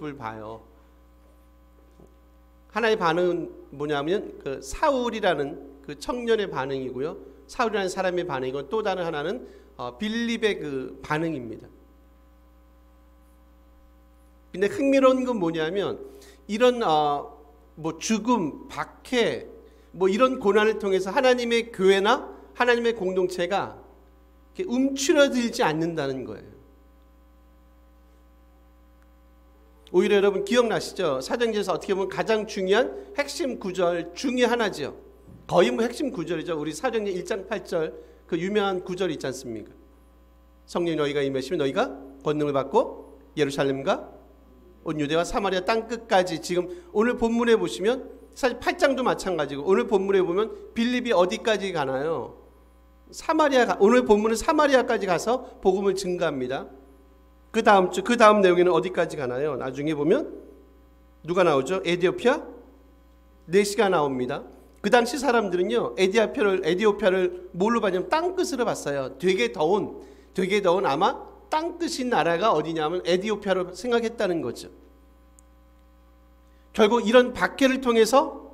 모습을 봐요. 하나의 반응은 뭐냐면 그 사울이라는 그 청년의 반응이고요. 사울이라는 사람의 반응이고, 또 다른 하나는 빌립의 그 반응입니다. 근데 흥미로운 건 뭐냐면 이런 뭐 죽음, 박해, 뭐 이런 고난을 통해서 하나님의 교회나 하나님의 공동체가 움츠러들지 않는다는 거예요. 오히려 여러분 기억나시죠? 사도행전에서 어떻게 보면 가장 중요한 핵심 구절 중에 하나죠. 거의 뭐 핵심 구절이죠. 우리 사도행전 1장 8절 그 유명한 구절이 있지 않습니까? 성령이 너희가 임하시면 너희가 권능을 받고 예루살렘과 온 유대와 사마리아 땅끝까지. 지금 오늘 본문에 보시면 사실 8장도 마찬가지고, 오늘 본문에 보면 빌립이 어디까지 가나요? 오늘 본문은 사마리아까지 가서 복음을 증거합니다. 그 다음 내용에는 어디까지 가나요? 나중에 보면 누가 나오죠? 에디오피아? 네시가 나옵니다. 그 당시 사람들은요, 에디오피아를 뭘로 봤냐면 땅끝으로 봤어요. 되게 더운 아마 땅끝인 나라가 어디냐면 에디오피아로 생각했다는 거죠. 결국 이런 박해를 통해서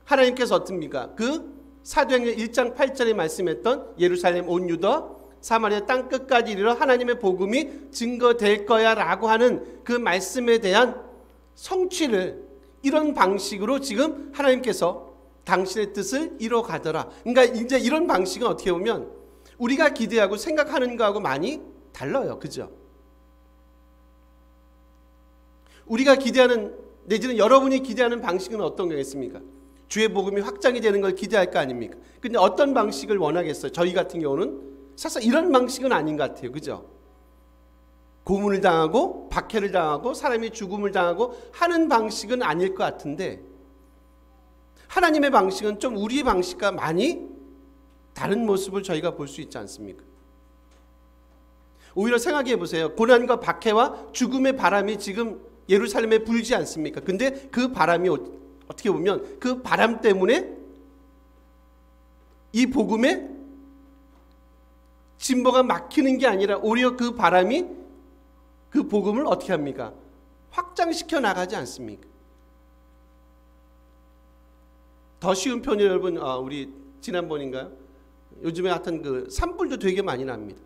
하나님께서 어떻습니까? 그 사도행전 1장 8절에 말씀했던 예루살렘 온 유다 사마리아 땅끝까지 이르러 하나님의 복음이 증거될 거야 라고 하는 그 말씀에 대한 성취를 이런 방식으로 지금 하나님께서 당신의 뜻을 이뤄가더라. 그러니까 이제 이런 방식은 어떻게 보면 우리가 기대하고 생각하는 거하고 많이 달라요. 그죠? 우리가 기대하는, 내지는 여러분이 기대하는 방식은 어떤 거겠습니까? 주의 복음이 확장이 되는 걸 기대할 거 아닙니까? 근데 어떤 방식을 원하겠어요? 저희 같은 경우는 사실 이런 방식은 아닌 것 같아요. 그죠? 고문을 당하고 박해를 당하고 사람이 죽음을 당하고 하는 방식은 아닐 것 같은데, 하나님의 방식은 좀 우리의 방식과 많이 다른 모습을 저희가 볼 수 있지 않습니까? 오히려 생각해 보세요. 고난과 박해와 죽음의 바람이 지금 예루살렘에 불지 않습니까? 근데 그 바람이 어떻게 보면 그 바람 때문에 이 복음의 진보가 막히는 게 아니라 오히려 그 바람이 그 복음을 어떻게 합니까? 확장시켜 나가지 않습니까? 더 쉬운 표현이 여러분, 우리 지난번인가요? 요즘에 하여튼 그 산불도 되게 많이 납니다.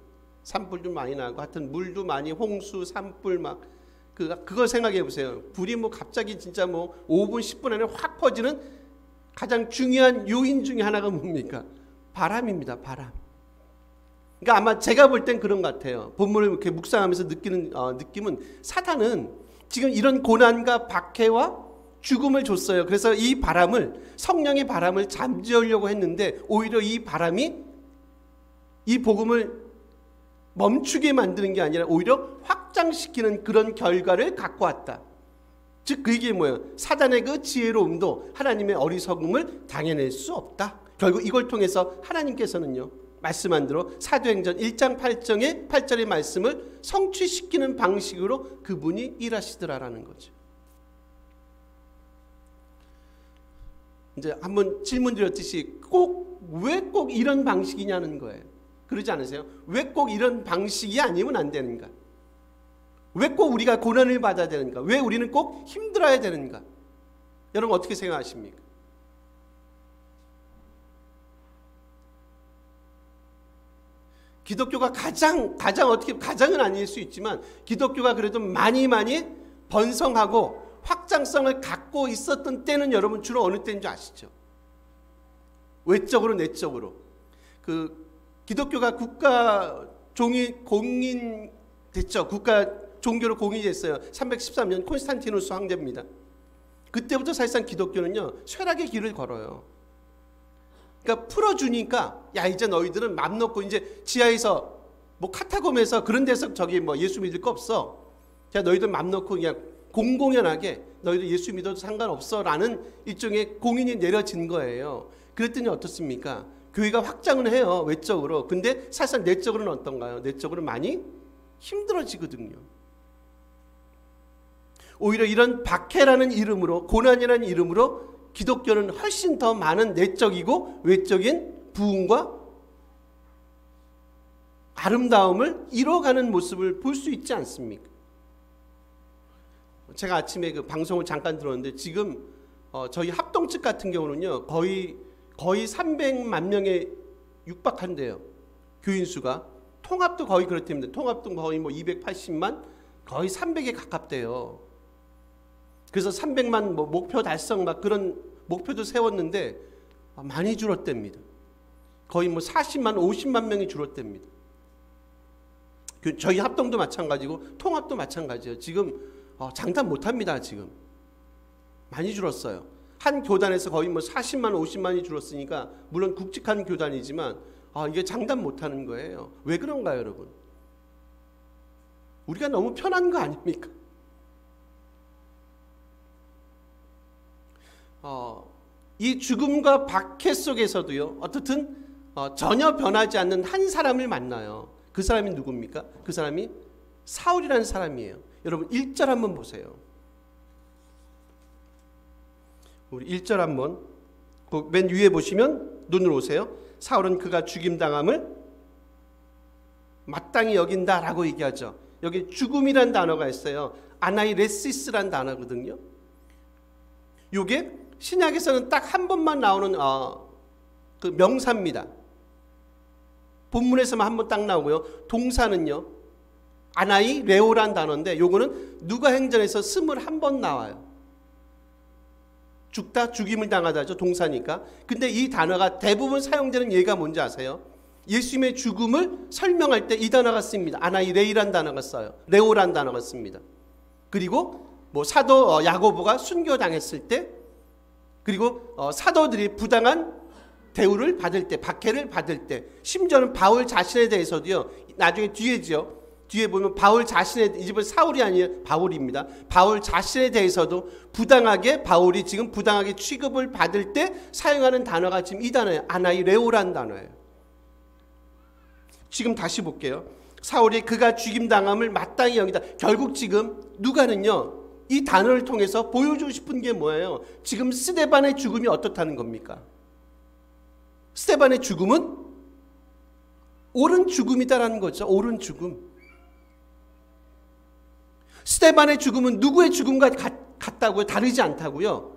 산불도 많이 나고 하여튼 물도 많이, 홍수, 산불 막 그걸 생각해 보세요. 불이 뭐 갑자기 진짜 뭐 5분 10분 안에 확 퍼지는 가장 중요한 요인 중에 하나가 뭡니까? 바람입니다. 바람. 그러니까 아마 제가 볼 땐 그런 것 같아요. 본문을 이렇게 묵상하면서 느끼는 느낌은 사탄은 지금 이런 고난과 박해와 죽음을 줬어요. 그래서 이 바람을, 성령의 바람을 잠재우려고 했는데 오히려 이 바람이 이 복음을 멈추게 만드는 게 아니라 오히려 확장시키는 그런 결과를 갖고 왔다. 즉 그게 뭐예요? 사단의 그 지혜로움도 하나님의 어리석음을 당해낼 수 없다. 결국 이걸 통해서 하나님께서는요, 말씀한 대로 사도행전 1장 8절의 말씀을 성취시키는 방식으로 그분이 일하시더라라는 거죠. 이제 한번 질문 드렸듯이 왜 꼭 이런 방식이냐는 거예요. 그러지 않으세요? 왜 꼭 이런 방식이 아니면 안 되는가? 왜 꼭 우리가 고난을 받아야 되는가? 왜 우리는 꼭 힘들어야 되는가? 여러분 어떻게 생각하십니까? 기독교가 가장은 아닐 수 있지만 기독교가 그래도 많이 번성하고 확장성을 갖고 있었던 때는 여러분 주로 어느 때인 줄 아시죠? 외적으로 내적으로. 그 기독교가 국가 공인 됐죠. 국가 종교로 공인이 됐어요. 313년 콘스탄티누스 황제입니다. 그때부터 사실상 기독교는요, 쇠락의 길을 걸어요. 그러니까 풀어주니까 야 이제 너희들은 맘 놓고 이제 지하에서 뭐 카타콤에서 그런 데서 저기 뭐 예수 믿을 거 없어. 자 너희들 맘 놓고 그냥 공공연하게 너희들 예수 믿어도 상관없어 라는 일종의 공인이 내려진 거예요. 그랬더니 어떻습니까? 교회가 확장을 해요. 외적으로. 근데 사실상 내적으로는 어떤가요? 내적으로는 많이 힘들어지거든요. 오히려 이런 박해라는 이름으로, 고난이라는 이름으로 기독교는 훨씬 더 많은 내적이고 외적인 부흥과 아름다움을 이뤄가는 모습을 볼 수 있지 않습니까? 제가 아침에 그 방송을 잠깐 들었는데 지금 저희 합동 측 같은 경우는요 거의 300만 명에 육박한대요. 교인 수가. 통합도 거의 그렇답니다. 통합도 거의 뭐 280만, 거의 300에 가깝대요. 그래서 300만 뭐 목표 달성 막 그런 목표도 세웠는데 많이 줄었답니다. 거의 뭐 40만, 50만 명이 줄었답니다. 저희 합동도 마찬가지고 통합도 마찬가지예요. 지금 장담 못합니다. 지금 많이 줄었어요. 한 교단에서 거의 뭐 40만, 50만이 줄었으니까 물론 굵직한 교단이지만 이게 장담 못하는 거예요. 왜 그런가요, 여러분? 우리가 너무 편한 거 아닙니까? 이 죽음과 박해 속에서도요, 어떻든 전혀 변하지 않는 한 사람을 만나요. 그 사람이 누굽니까? 그 사람이 사울이라는 사람이에요. 여러분 1절 한번 보세요. 우리 1절 한번 맨 위에 보시면 눈으로 오세요. 사울은 그가 죽임당함을 마땅히 여긴다라고 얘기하죠. 여기 죽음이란 단어가 있어요. 아나이레시스란 단어거든요. 이게 신약에서는 딱 한 번만 나오는 그 명사입니다. 본문에서만 한 번 딱 나오고요. 동사는요 아나이 레오란 단어인데 요거는 누가행전에서 21번 나와요. 죽다, 죽임을 당하다죠. 동사니까. 근데 이 단어가 대부분 사용되는 예가 뭔지 아세요? 예수님의 죽음을 설명할 때 이 단어가 씁니다. 아나이 레이란 단어가 써요. 레오란 단어가 씁니다. 그리고 뭐 사도 야고보가 순교당했을 때, 그리고 사도들이 부당한 대우를 받을 때, 박해를 받을 때, 심지어는 바울 자신에 대해서도요. 나중에 뒤에죠. 뒤에 보면 바울 자신의, 이 집은 사울이 아니에요. 바울입니다. 바울 자신에 대해서도 부당하게, 바울이 지금 부당하게 취급을 받을 때 사용하는 단어가 지금 이 단어예요. 아나이 레오란 단어예요. 지금 다시 볼게요. 사울이 그가 죽임당함을 마땅히 여기다. 결국 지금 누가는요 이 단어를 통해서 보여주고 싶은 게 뭐예요? 지금 스데반의 죽음이 어떻다는 겁니까? 스데반의 죽음은 옳은 죽음이다라는 거죠. 옳은 죽음. 스데반의 죽음은 누구의 죽음과 같다고요? 다르지 않다고요?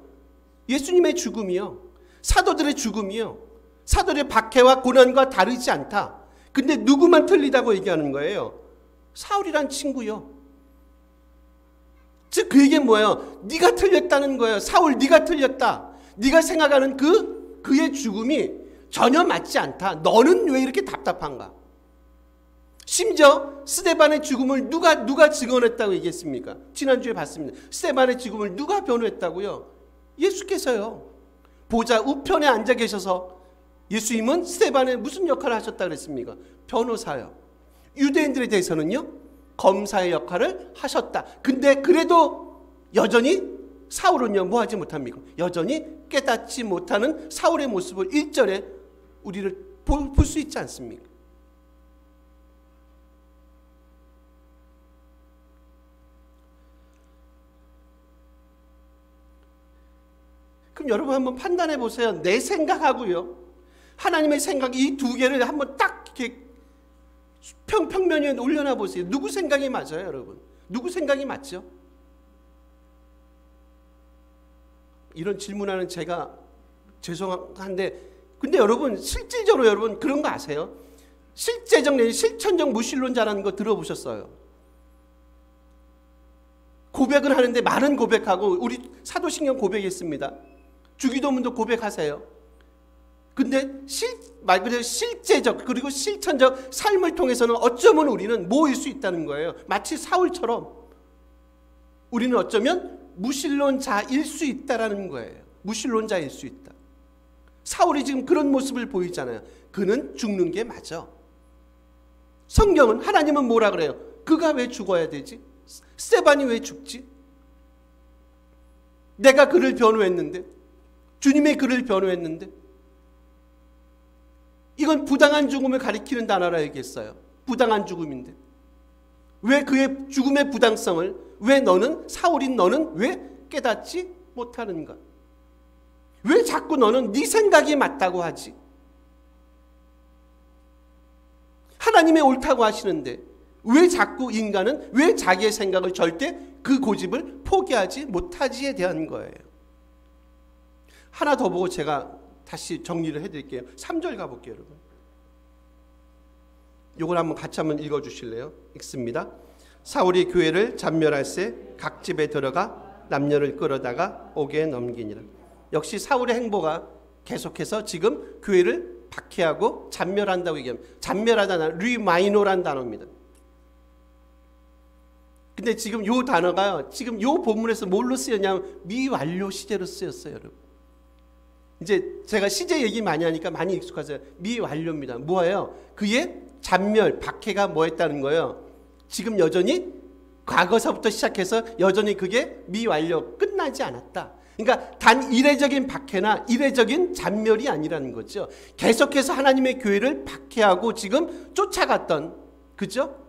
예수님의 죽음이요. 사도들의 죽음이요. 사도들의 박해와 고난과 다르지 않다. 근데 누구만 틀리다고 얘기하는 거예요? 사울이란 친구요. 즉 그 얘기는 뭐예요? 네가 틀렸다는 거예요. 사울 네가 틀렸다. 네가 생각하는 그의 죽음이 전혀 맞지 않다. 너는 왜 이렇게 답답한가? 심지어 스데반의 죽음을 누가 증언했다고 얘기했습니까? 지난주에 봤습니다. 스데반의 죽음을 누가 변호했다고요? 예수께서요. 보좌 우편에 앉아 계셔서 예수님은 스데반의 무슨 역할을 하셨다 그랬습니까? 변호사요. 유대인들에 대해서는요 검사의 역할을 하셨다. 근데 그래도 여전히 사울은요 뭐 하지 못합니까? 여전히 깨닫지 못하는 사울의 모습을 1절에 우리를 볼 수 있지 않습니까? 그럼 여러분 한번 판단해 보세요. 내 생각하고요 하나님의 생각, 이 두 개를 한번 딱 이렇게 평면 위에 올려놔 보세요. 누구 생각이 맞아요, 여러분? 누구 생각이 맞죠? 이런 질문하는 제가 죄송한데, 근데 여러분 실질적으로 여러분 그런 거 아세요? 실제적 내지 실천적 무신론자라는 거 들어보셨어요? 고백을 하는데 말은 고백하고, 우리 사도신경 고백했습니다. 주기도문도 고백하세요. 근데 말 그대로 실제적 그리고 실천적 삶을 통해서는 어쩌면 우리는 뭐일 수 있다는 거예요. 마치 사울처럼 우리는 어쩌면 무신론자일 수 있다라는 거예요. 무신론자일 수 있다. 사울이 지금 그런 모습을 보이잖아요. 그는 죽는 게 맞아. 성경은, 하나님은 뭐라 그래요? 그가 왜 죽어야 되지? 스데반이 왜 죽지? 내가 그를 변호했는데, 주님의 그를 변호했는데, 이건 부당한 죽음을 가리키는 단어라 얘기했어요. 부당한 죽음인데 왜 그의 죽음의 부당성을, 왜 너는, 사울인 너는 왜 깨닫지 못하는가? 왜 자꾸 너는 네 생각이 맞다고 하지? 하나님의 옳다고 하시는데 왜 자꾸 인간은 왜 자기의 생각을 절대 그 고집을 포기하지 못하지에 대한 거예요. 하나 더 보고 제가 다시 정리를 해드릴게요. 3절 가볼게요, 여러분. 이걸 한번 같이 한번 읽어주실래요? 읽습니다. 사울이 교회를 잔멸할세 각 집에 들어가 남녀를 끌어다가 옥에 넘기니라. 역시 사울의 행보가 계속해서 지금 교회를 박해하고 잔멸한다고 얘기합니다. 잔멸하다는 리마이노란 단어입니다. 근데 지금 이 단어가 지금 이 본문에서 뭘로 쓰였냐면 미완료 시제로 쓰였어요, 여러분. 이제 제가 시제 얘기 많이 하니까 많이 익숙하세요. 미완료입니다. 뭐예요? 그의 잔멸, 박해가 뭐였다는 거예요? 지금 여전히 과거서부터 시작해서 여전히 그게 미완료, 끝나지 않았다. 그러니까 단 이례적인 박해나 이례적인 잔멸이 아니라는 거죠. 계속해서 하나님의 교회를 박해하고 지금 쫓아갔던, 그죠?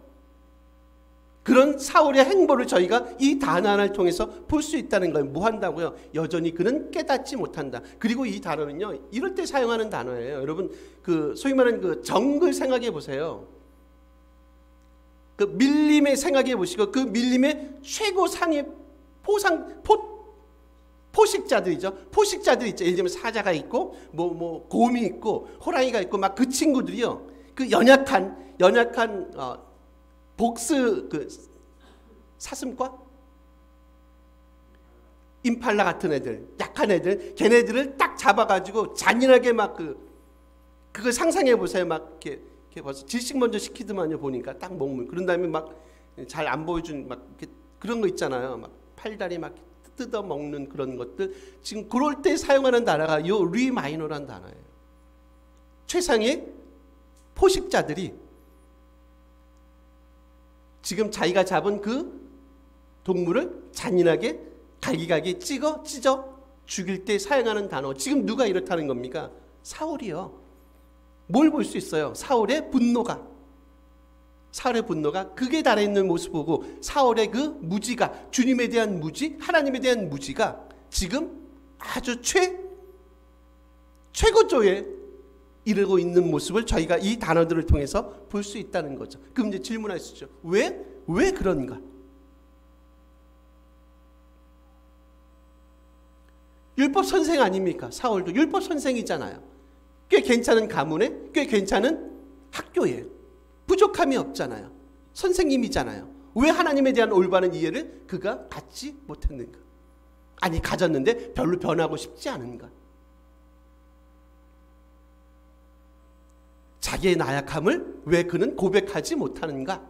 그런 사울의 행보를 저희가 이 단어 하나를 통해서 볼 수 있다는 거예요. 뭐 한다고요? 여전히 그는 깨닫지 못한다. 그리고 이 단어는요, 이럴 때 사용하는 단어예요. 여러분, 그 소위 말하는 그 정글 생각해 보세요. 그 밀림의 생각해 보시고 그 밀림의 최고상의 포식자들이죠. 포식자들이 있죠. 예를 들면 사자가 있고 곰이 있고 호랑이가 있고 막 그 친구들이요. 그 연약한 복스 그 사슴과 임팔라 같은 애들, 약한 애들, 걔네들을 딱 잡아가지고 잔인하게 막 그걸 상상해 보세요. 막 이렇게 벌써 질식 먼저 시키더만요. 보니까 딱 목물. 그런 다음에 막 잘 안 보여준 막 그런 거 있잖아요. 막 팔다리 막 뜯어 먹는 그런 것들. 지금 그럴 때 사용하는 단어가 요 리마이너란 단어예요. 최상의 포식자들이 지금 자기가 잡은 그 동물을 잔인하게 갈기갈기 찢어 죽일 때 사용하는 단어. 지금 누가 이렇다는 겁니까? 사울이요. 뭘 볼 수 있어요? 사울의 분노가 극에 달해 있는 모습 보고 사울의 그 무지가, 주님에 대한 무지, 하나님에 대한 무지가 지금 아주 최고조에 이르고 있는 모습을 저희가 이 단어들을 통해서 볼 수 있다는 거죠. 그럼 이제 질문할 수 있죠. 왜 그런가? 율법 선생 아닙니까? 사울도 율법 선생이잖아요. 꽤 괜찮은 가문에, 꽤 괜찮은 학교에 부족함이 없잖아요. 선생님이잖아요. 왜 하나님에 대한 올바른 이해를 그가 갖지 못했는가? 아니, 가졌는데 별로 변하고 싶지 않은가? 자기의 나약함을 왜 그는 고백하지 못하는가?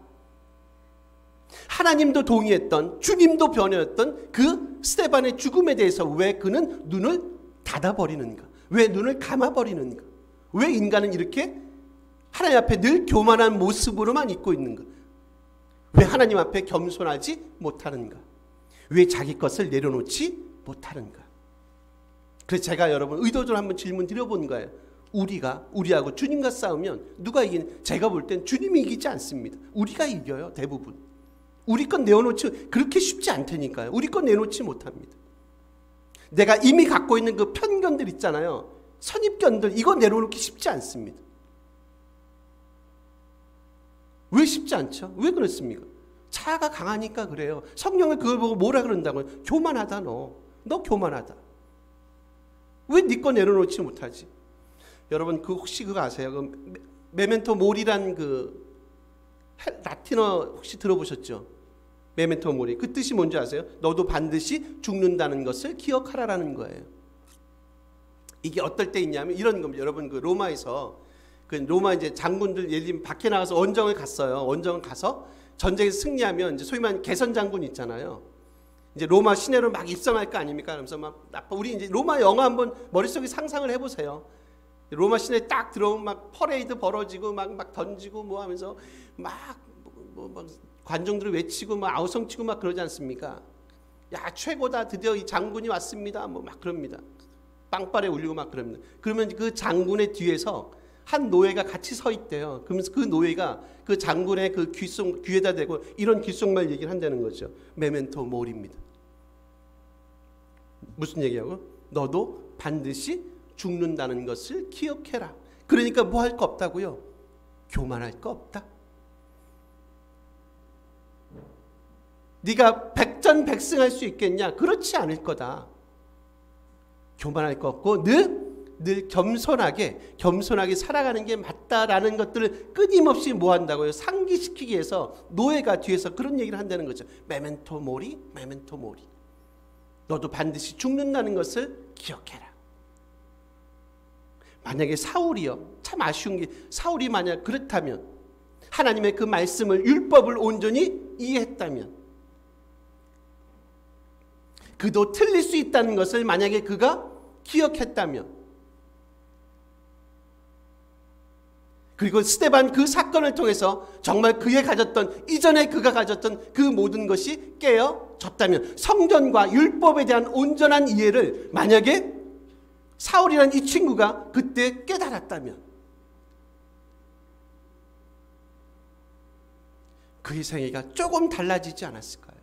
하나님도 동의했던, 주님도 변했던 그 스데반의 죽음에 대해서 왜 그는 눈을 닫아버리는가? 왜 눈을 감아버리는가? 왜 인간은 이렇게 하나님 앞에 늘 교만한 모습으로만 있고 있는가? 왜 하나님 앞에 겸손하지 못하는가? 왜 자기 것을 내려놓지 못하는가? 그래서 제가 여러분 의도적으로 한번 질문 드려본 거예요. 우리하고 주님과 싸우면 누가 이기는? 제가 볼 땐 주님이 이기지 않습니다. 우리가 이겨요, 대부분. 우리 건 내어놓지 그렇게 쉽지 않다니까요. 우리 건 내놓지 못합니다. 내가 이미 갖고 있는 그 편견들 있잖아요. 선입견들, 이거 내려놓기 쉽지 않습니다. 왜 쉽지 않죠? 왜 그렇습니까? 자아가 강하니까 그래요. 성령은 그걸 보고 뭐라 그런다고요? 교만하다. 너 교만하다. 왜 네 거 내려놓지 못하지? 여러분 혹시 그거 아세요? 그 메멘토 모리란 그 라틴어 혹시 들어보셨죠? 메멘토 모리. 그 뜻이 뭔지 아세요? 너도 반드시 죽는다는 것을 기억하라라는 거예요. 이게 어떨 때 있냐면 이런 겁니다. 여러분 그 로마에서 그 로마 이제 장군들 예를 들면 밖에 나가서 원정을 갔어요. 원정을 가서 전쟁에서 승리하면 이제 소위 말하는 개선 장군 있잖아요. 이제 로마 시내로 막 입성할 거 아닙니까? 그러면서 막 우리 이제 로마 영화 한번 머릿속에 상상을 해보세요. 로마 시내에 딱 들어오면 막 퍼레이드 벌어지고 막 던지고 뭐 하면서 막 관중들을 외치고 막 아우성치고 막 그러지 않습니까? 야, 최고다, 드디어 이 장군이 왔습니다. 뭐 막 그럽니다. 빵빠레 울리고 막 그럽니다. 그러면 그 장군의 뒤에서 한 노예가 같이 서 있대요. 그러면서 그 노예가 그 장군의 그 귀에다 대고 이런 귓속말 얘기를 한다는 거죠. 메멘토 모리입니다. 무슨 얘기하고? 너도 반드시 죽는다는 것을 기억해라. 그러니까 뭐 할 거 없다고요? 교만할 거 없다. 네가 백전백승할 수 있겠냐? 그렇지 않을 거다. 교만할 것 없고 늘 겸손하게 살아가는 게 맞다라는 것들을 끊임없이 뭐 한다고요? 상기시키기 위해서 노예가 뒤에서 그런 얘기를 한다는 거죠. 메멘토 모리, 메멘토 모리. 너도 반드시 죽는다는 것을 기억해라. 만약에 사울이요, 참 아쉬운 게 사울이 만약 그렇다면, 하나님의 그 말씀을, 율법을 온전히 이해했다면, 그도 틀릴 수 있다는 것을 만약에 그가 기억했다면, 그리고 스데반 그 사건을 통해서 정말 이전에 그가 가졌던 그 모든 것이 깨어졌다면, 성전과 율법에 대한 온전한 이해를 만약에 사울이라는 이 친구가 그때 깨달았다면, 그의 생애가 조금 달라지지 않았을까요?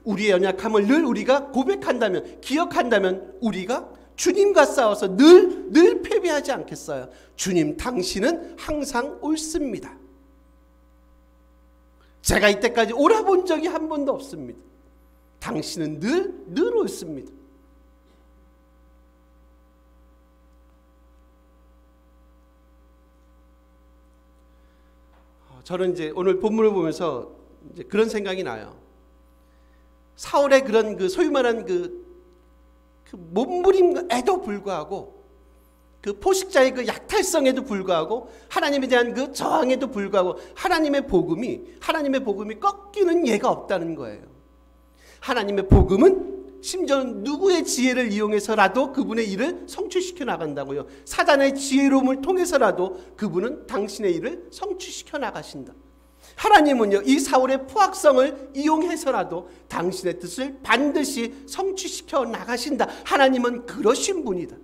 우리의 연약함을 늘 우리가 고백한다면, 기억한다면, 우리가 주님과 싸워서 늘 패배하지 않겠어요? 주님, 당신은 항상 옳습니다. 제가 이때까지 옳아본 적이 한 번도 없습니다. 당신은 늘 옳습니다. 저는 이제 오늘 본문을 보면서 이제 그런 생각이 나요. 사울의 그런 소위 말한 그 몸부림에도 불구하고, 그 포식자의 그 약탈성에도 불구하고, 하나님에 대한 그 저항에도 불구하고 하나님의 복음이 꺾이는 예가 없다는 거예요. 하나님의 복음은 심지어 누구의 지혜를 이용해서라도 그분의 일을 성취시켜 나간다고요. 사단의 지혜로움을 통해서라도 그분은 당신의 일을 성취시켜 나가신다. 하나님은요, 이 사울의 포악성을 이용해서라도 당신의 뜻을 반드시 성취시켜 나가신다. 하나님은 그러신 분이다.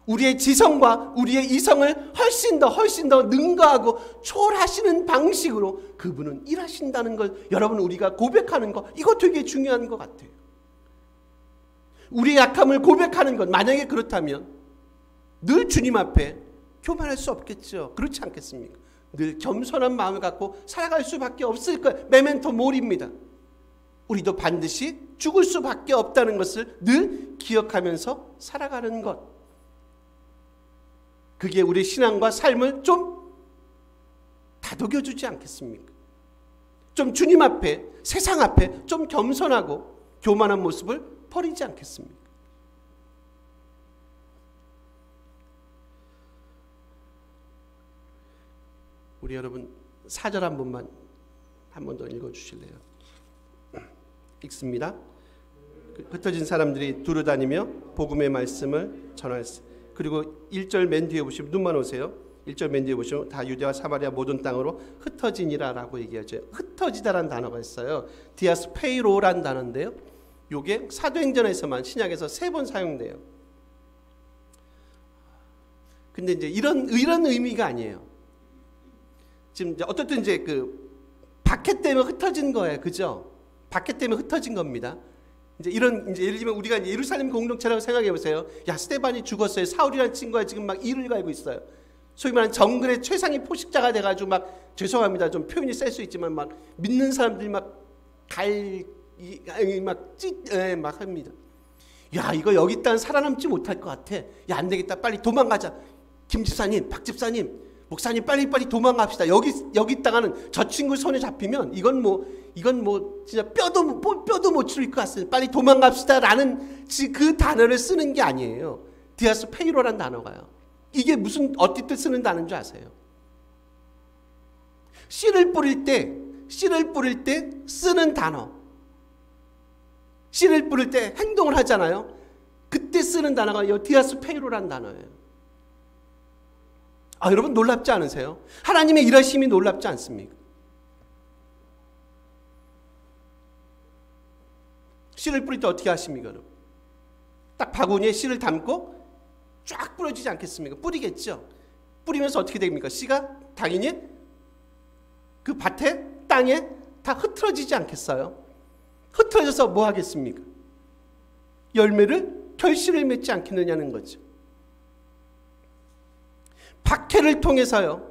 우리의 지성과 우리의 이성을 훨씬 더 능가하고 초월하시는 방식으로 그분은 일하신다는 걸 여러분, 우리가 고백하는 것, 이거 되게 중요한 것 같아요. 우리의 약함을 고백하는 것, 만약에 그렇다면 늘 주님 앞에 교만할 수 없겠죠. 그렇지 않겠습니까? 늘 겸손한 마음을 갖고 살아갈 수밖에 없을 거예요. 메멘토 모리입니다. 우리도 반드시 죽을 수밖에 없다는 것을 늘 기억하면서 살아가는 것, 그게 우리 신앙과 삶을 좀 다독여주지 않겠습니까? 좀 주님 앞에, 세상 앞에 좀 겸손하고 교만한 모습을 버리지 않겠습니까? 우리 여러분 4절 한 번만 한 번 더 읽어주실래요? 읽습니다. 흩어진 사람들이 두루다니며 복음의 말씀을 전하였어요. 그리고 1절 맨 뒤에 보시면, 눈만 오세요. 1절 맨 뒤에 보시면 다 유대와 사마리아 모든 땅으로 흩어지니라 라고 얘기하죠. 흩어지다라는 단어가 있어요. 디아스페이로라는 단어인데요, 이게 사도행전에서만, 신약에서 3번 사용돼요. 근데 이제 이런 의미가 아니에요. 지금 이제 어떻든 이제 그 박해 때문에 흩어진 거예요, 그죠? 박해 때문에 흩어진 겁니다. 이제 예를 들면 우리가 이제 예루살렘 공동체라고 생각해 보세요. 야, 스데반이 죽었어요. 사울이라는 친구가 지금 막 이를 갈고 있어요. 소위 말하는 정글의 최상위 포식자가 돼가지고 막, 죄송합니다, 좀 표현이 셀 수 있지만, 막 믿는 사람들이 막 막 합니다. 야, 이거 여기 있다가 살아남지 못할 것 같아. 야, 안 되겠다, 빨리 도망가자. 김 집사님, 박 집사님, 목사님, 빨리 도망갑시다. 여기 있다가는 저 친구 손에 잡히면 이건 뭐 진짜 뼈도 못 추릴 것 같습니다. 빨리 도망갑시다라는 그 단어를 쓰는 게 아니에요. 디아스페이로라는 단어가요. 이게 무슨 어떻게 쓰는 단어인 줄 아세요? 씨를 뿌릴 때 쓰는 단어. 씨를 뿌릴 때 행동을 하잖아요. 그때 쓰는 단어가 디아스페이로라는 단어예요. 아, 여러분 놀랍지 않으세요? 하나님의 일하심이 놀랍지 않습니까? 씨를 뿌릴 때 어떻게 하십니까? 여러분? 딱 바구니에 씨를 담고 쫙 뿌려지지 않겠습니까? 뿌리겠죠. 뿌리면서 어떻게 됩니까? 씨가 당연히 그 밭에, 땅에 다 흐트러지지 않겠어요? 흐트러져서 뭐 하겠습니까? 결실을 맺지 않겠느냐는 거죠. 박해를 통해서요,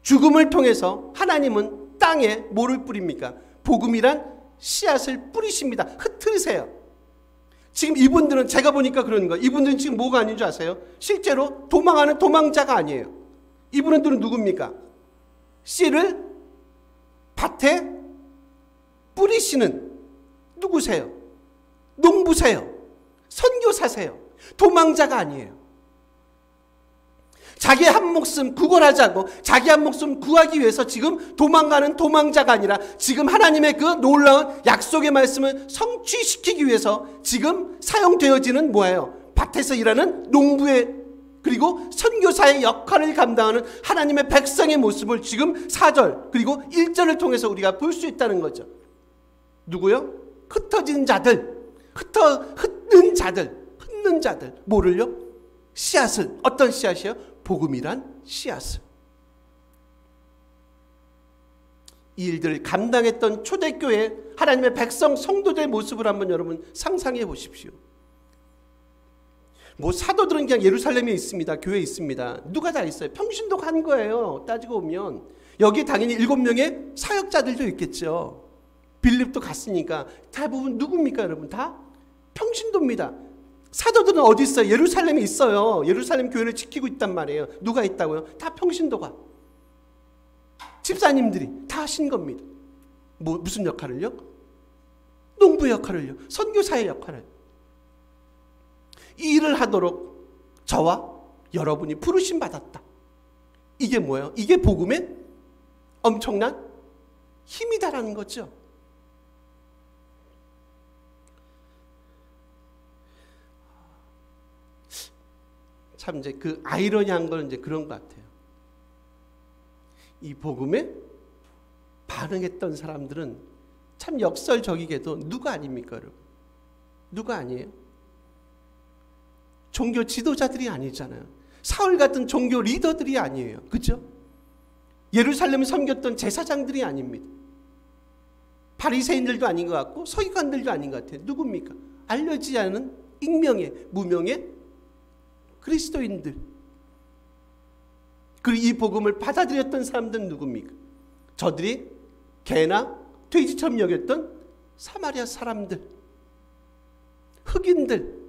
죽음을 통해서 하나님은 땅에 뭐를 뿌립니까? 복음이란 씨앗을 뿌리십니다. 흩트르세요. 지금 이분들은 제가 보니까 그러는 거예요. 이분들은 지금 뭐가 아닌 줄 아세요? 실제로 도망하는 도망자가 아니에요. 이분들은 누굽니까? 씨를 밭에 뿌리시는 누구세요? 농부세요. 선교사세요. 도망자가 아니에요. 자기 한 목숨 구걸하자고 자기 한 목숨 구하기 위해서 지금 도망가는 도망자가 아니라 지금 하나님의 그 놀라운 약속의 말씀을 성취시키기 위해서 지금 사용되어지는 뭐예요? 밭에서 일하는 농부의 그리고 선교사의 역할을 감당하는 하나님의 백성의 모습을 지금 4절 그리고 1절을 통해서 우리가 볼 수 있다는 거죠. 누구요? 흩어진 자들, 흩는 자들, 뭐를요? 씨앗을, 어떤 씨앗이요? 복음이란 씨앗을. 이 일들을 감당했던 초대교회 하나님의 백성 성도들의 모습을 한번 여러분 상상해 보십시오. 뭐 사도들은 그냥 예루살렘에 있습니다. 교회에 있습니다. 누가 다 있어요? 평신도 간 거예요. 따지고 보면 여기 당연히 7명의 사역자들도 있겠죠. 빌립도 갔으니까 대부분 누굽니까 여러분? 다 평신도입니다. 사도들은 어디 있어요? 예루살렘에 있어요. 예루살렘 교회를 지키고 있단 말이에요. 누가 있다고요? 다 평신도가. 집사님들이 다 하신 겁니다. 무슨 역할을요? 농부의 역할을요. 선교사의 역할을. 이 일을 하도록 저와 여러분이 부르심 받았다. 이게 뭐예요? 이게 복음의 엄청난 힘이다라는 거죠. 참 이제 그 아이러니한 건 이제 그런 것 같아요. 이 복음에 반응했던 사람들은 참 역설적이게도 누가 아닙니까, 여러분? 누가 아니에요? 종교 지도자들이 아니잖아요. 사울 같은 종교 리더들이 아니에요. 그죠? 예루살렘을 섬겼던 제사장들이 아닙니다. 바리새인들도 아닌 것 같고 서기관들도 아닌 것 같아요. 누굽니까? 알려지지 않은 익명의 무명의 그리스도인들. 그리고 이 복음을 받아들였던 사람들은 누굽니까? 저들이 개나 돼지처럼 여겼던 사마리아 사람들, 흑인들.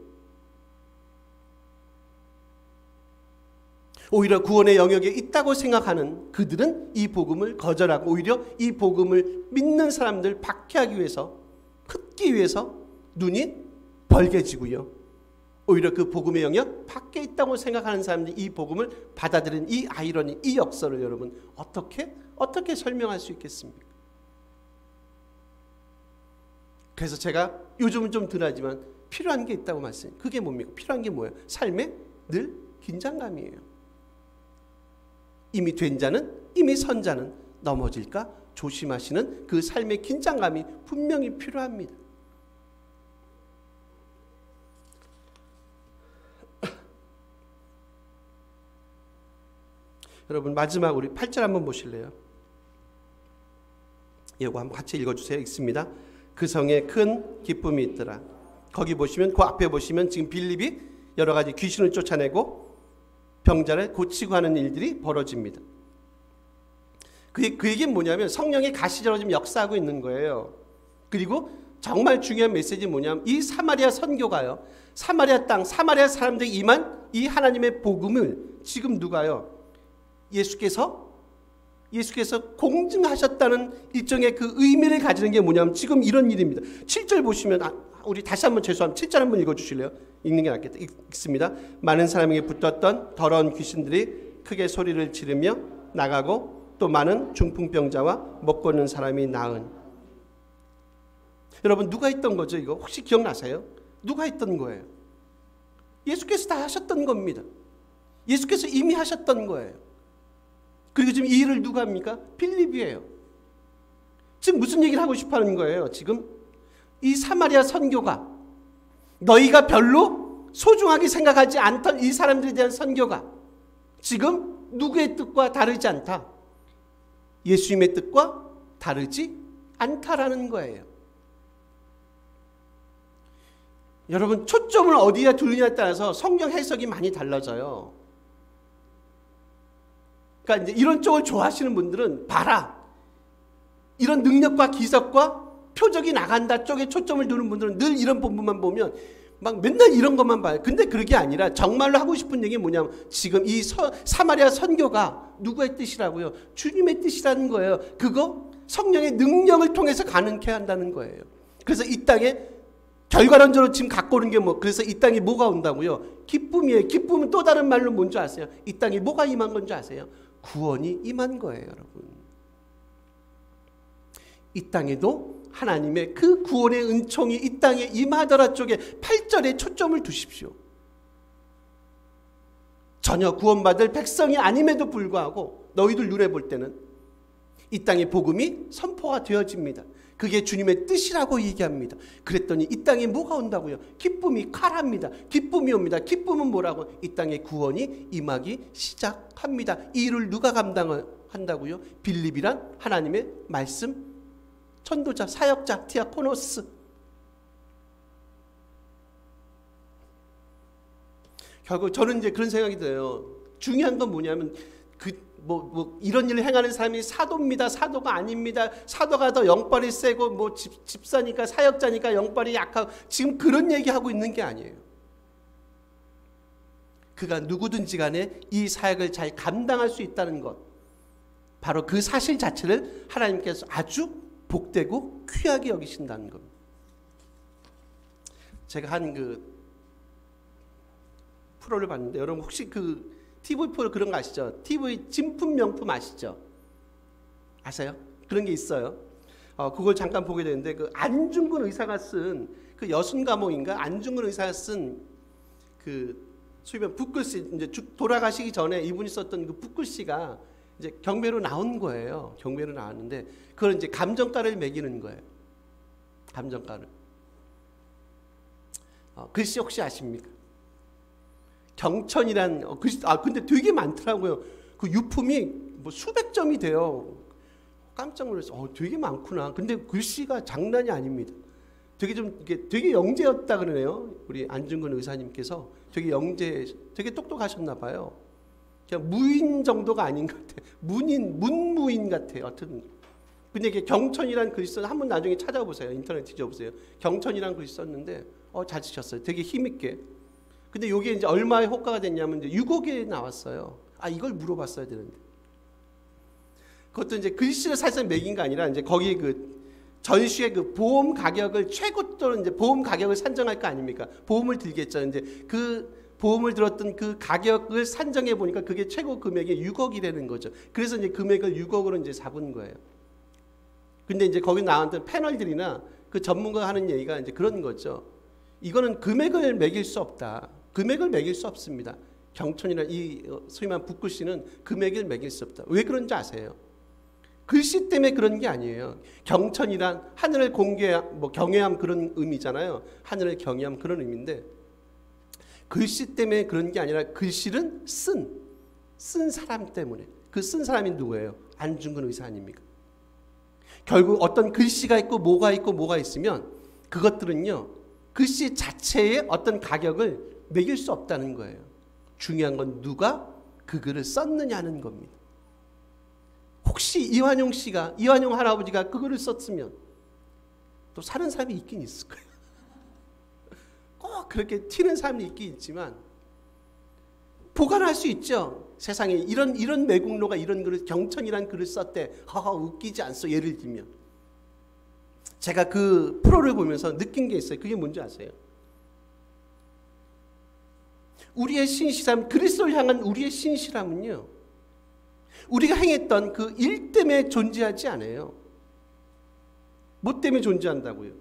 오히려 구원의 영역에 있다고 생각하는 그들은 이 복음을 거절하고 오히려 이 복음을 믿는 사람들 박해하기 위해서, 흩기 위해서 눈이 벌게지고요. 오히려 그 복음의 영역 밖에 있다고 생각하는 사람들이 이 복음을 받아들인 이 아이러니, 이 역설을 여러분 어떻게 설명할 수 있겠습니까? 그래서 제가 요즘은 좀 덜하지만 필요한 게 있다고 말씀해요. 그게 뭡니까? 필요한 게 뭐예요? 삶에 늘 긴장감이에요. 이미 된 자는, 이미 선 자는 넘어질까 조심하시는 그 삶의 긴장감이 분명히 필요합니다. 여러분 마지막 우리 8절 한번 보실래요? 이거 한번 같이 읽어주세요. 읽습니다. 그 성에 큰 기쁨이 있더라. 거기 보시면 그 앞에 보시면 지금 빌립이 여러 가지 귀신을 쫓아내고 병자를 고치고 하는 일들이 벌어집니다. 그 얘기는 뭐냐면 성령이 가시적으로 지금 역사하고 있는 거예요. 그리고 정말 중요한 메시지는 뭐냐면 이 사마리아 선교가요. 사마리아 땅, 사마리아 사람들이 임한 이 하나님의 복음을 지금 누가요? 예수께서 공증하셨다는 일종의 그 의미를 가지는 게 뭐냐면 지금 이런 일입니다. 7절 보시면 우리 다시 한번 죄송합니다. 7절 한번 읽어주실래요? 읽는 게 낫겠다. 읽습니다. 많은 사람에게 붙었던 더러운 귀신들이 크게 소리를 지르며 나가고 또 많은 중풍병자와 먹고 있는 사람이 나은. 여러분 누가 했던 거죠? 이거 혹시 기억나세요? 누가 했던 거예요? 예수께서 다 하셨던 겁니다. 예수께서 이미 하셨던 거예요. 그리고 지금 이 일을 누가 합니까? 빌립이에요. 지금 무슨 얘기를 하고 싶어 하는 거예요? 지금 이 사마리아 선교가 너희가 별로 소중하게 생각하지 않던 이 사람들에 대한 선교가 지금 누구의 뜻과 다르지 않다. 예수님의 뜻과 다르지 않다라는 거예요. 여러분 초점을 어디에 두느냐에 따라서 성경 해석이 많이 달라져요. 그러니까 이제 이런 쪽을 좋아하시는 분들은 봐라. 이런 능력과 기적과 표적이 나간다 쪽에 초점을 두는 분들은 늘 이런 본문만 보면 막 맨날 이런 것만 봐요. 근데 그게 아니라 정말로 하고 싶은 얘기 뭐냐면 지금 이 사마리아 선교가 누구의 뜻이라고요? 주님의 뜻이라는 거예요. 그거 성령의 능력을 통해서 가능케 한다는 거예요. 그래서 이 땅에 결과론적으로 지금 갖고 오는 게 뭐, 그래서 이 땅에 뭐가 온다고요? 기쁨이에요. 기쁨은 또 다른 말로 뭔지 아세요? 이 땅에 뭐가 임한 건지 아세요? 구원이 임한 거예요, 여러분. 이 땅에도 하나님의 그 구원의 은총이 이 땅에 임하더라 쪽에 8절에 초점을 두십시오. 전혀 구원받을 백성이 아님에도 불구하고 너희들 눈에 볼 때는 이 땅의 복음이 선포가 되어집니다. 그게 주님의 뜻이라고 얘기합니다. 그랬더니 이 땅에 뭐가 온다고요? 기쁨이 칼합니다. 기쁨이 옵니다. 기쁨은 뭐라고? 이 땅에 구원이 임하기 시작합니다. 이 일을 누가 감당한다고요? 빌립이란 하나님의 말씀 전도자, 사역자, 디아코노스. 결국 저는 이제 그런 생각이 들어요. 중요한 건 뭐냐면 이런 일을 행하는 사람이 사도입니다. 사도가 아닙니다. 사도가 더 영빨이 세고 집사니까 사역자니까 영빨이 약하고 지금 그런 얘기하고 있는 게 아니에요. 그가 누구든지 간에 이 사역을 잘 감당할 수 있다는 것, 바로 그 사실 자체를 하나님께서 아주 복되고 귀하게 여기신다는 겁니다. 제가 한 프로를 봤는데 여러분 혹시 TV 프로 그런 거 아시죠? TV 진품 명품 아시죠? 아세요? 그런 게 있어요. 그걸 잠깐 보게 되는데 안중근 의사가 쓴 여순가몽인가 안중근 의사가 쓴 소위 말하면 붓글씨, 이제 돌아가시기 전에 이분이 썼던 그 붓글씨가 이제 경매로 나온 거예요. 경매로 나왔는데 그걸 이제 감정가를 매기는 거예요. 감정가를. 글씨 혹시 아십니까? 경천이란 글씨, 근데 되게 많더라고요. 그 유품이 수백 점이 돼요. 깜짝 놀랐어요. 되게 많구나. 근데 글씨가 장난이 아닙니다. 되게 영재였다 그러네요. 우리 안중근 의사님께서 되게 똑똑하셨나 봐요. 그냥 무인 정도가 아닌 것 같아요. 문무인 같아요. 여튼. 근데 이게 경천이란 글씨 썼는데 한번 나중에 찾아보세요. 인터넷 뒤져보세요. 경천이란 글씨 썼는데 잘 쓰셨어요. 되게 힘있게. 근데 이게 이제 얼마의 호가가 됐냐면 이제 6억에 나왔어요. 이걸 물어봤어야 되는데. 그것도 이제 글씨를 살짝 매긴 게 아니라 이제 거기 전시회 보험 가격을 최고또는 이제 보험 가격을 산정할 거 아닙니까? 보험을 들겠죠. 이제 그 보험을 들었던 그 가격을 산정해 보니까 그게 최고 금액이 6억이라는 거죠. 그래서 이제 금액을 6억으로 이제 잡은 거예요. 근데 이제 거기 나왔던 패널들이나 그 전문가가 하는 얘기가 이제 그런 거죠. 이거는 금액을 매길 수 없다. 금액을 매길 수 없습니다. 경천이나 이 소위 말하는 붓글씨는 금액을 매길 수 없다. 왜 그런지 아세요? 글씨 때문에 그런 게 아니에요. 경천이란 하늘을 경외함 그런 의미잖아요. 하늘을 경외함 그런 의미인데 글씨 때문에 그런 게 아니라 글씨는 쓴 사람 때문에. 그 쓴 사람이 누구예요? 안중근 의사 아닙니까? 결국 어떤 글씨가 있고 뭐가 있으면 그것들은요. 글씨 자체의 어떤 가격을 매길 수 없다는 거예요. 중요한 건 누가 그 글을 썼느냐는 겁니다. 혹시 이완용 할아버지가 그 글을 썼으면 또 사는 사람이 있긴 있을 거예요. 꼭 그렇게 튀는 사람이 있긴 있지만 보관할 수 있죠. 세상에 이런 매국노가 이런 글을 경천이란 글을 썼대. 웃기지 않소. 예를 들면 제가 그 프로를 보면서 느낀 게 있어요. 그게 뭔지 아세요? 우리의 신실함, 그리스도를 향한 우리의 신실함은요. 우리가 행했던 그 일 때문에 존재하지 않아요. 뭐 때문에 존재한다고요?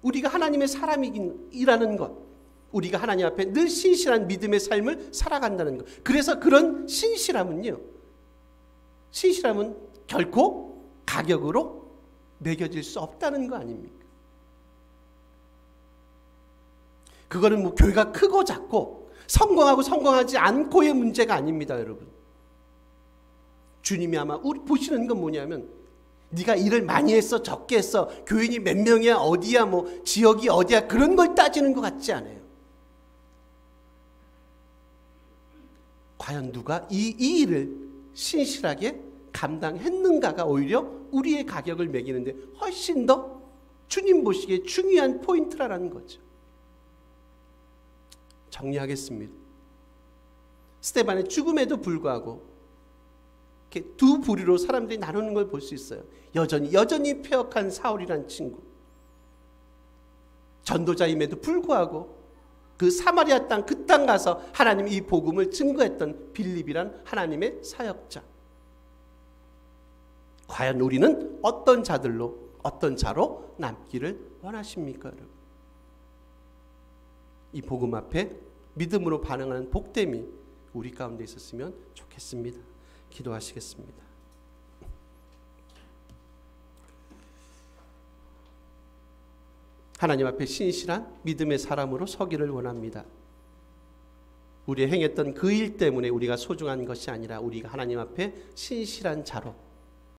우리가 하나님의 사람이라는 것, 우리가 하나님 앞에 늘 신실한 믿음의 삶을 살아간다는 것. 그래서 그런 신실함은 결코 가격으로 매겨질 수 없다는 거 아닙니까? 그거는 교회가 크고 작고 성공하고 성공하지 않고의 문제가 아닙니다, 여러분. 주님이 아마 우리 보시는 건 뭐냐면 네가 일을 많이 했어, 적게 했어, 교인이 몇 명이야, 어디야, 지역이 어디야, 그런 걸 따지는 것 같지 않아요. 과연 누가 이 일을 신실하게 감당했는가가 오히려 우리의 가격을 매기는데 훨씬 더 주님 보시기에 중요한 포인트라는 거죠. 정리하겠습니다. 스데반의 죽음에도 불구하고 이렇게 두 부류로 사람들이 나누는 걸 볼 수 있어요. 여전히 폐역한 사울이란 친구, 전도자임에도 불구하고 그 사마리아 땅 그 땅 가서 하나님 이 복음을 증거했던 빌립이란 하나님의 사역자. 과연 우리는 어떤 자로 남기를 원하십니까, 여러분? 이 복음 앞에 믿음으로 반응하는 복됨이 우리 가운데 있었으면 좋겠습니다. 기도하시겠습니다. 하나님 앞에 신실한 믿음의 사람으로 서기를 원합니다. 우리 행했던 그 일 때문에 우리가 소중한 것이 아니라 우리가 하나님 앞에 신실한 자로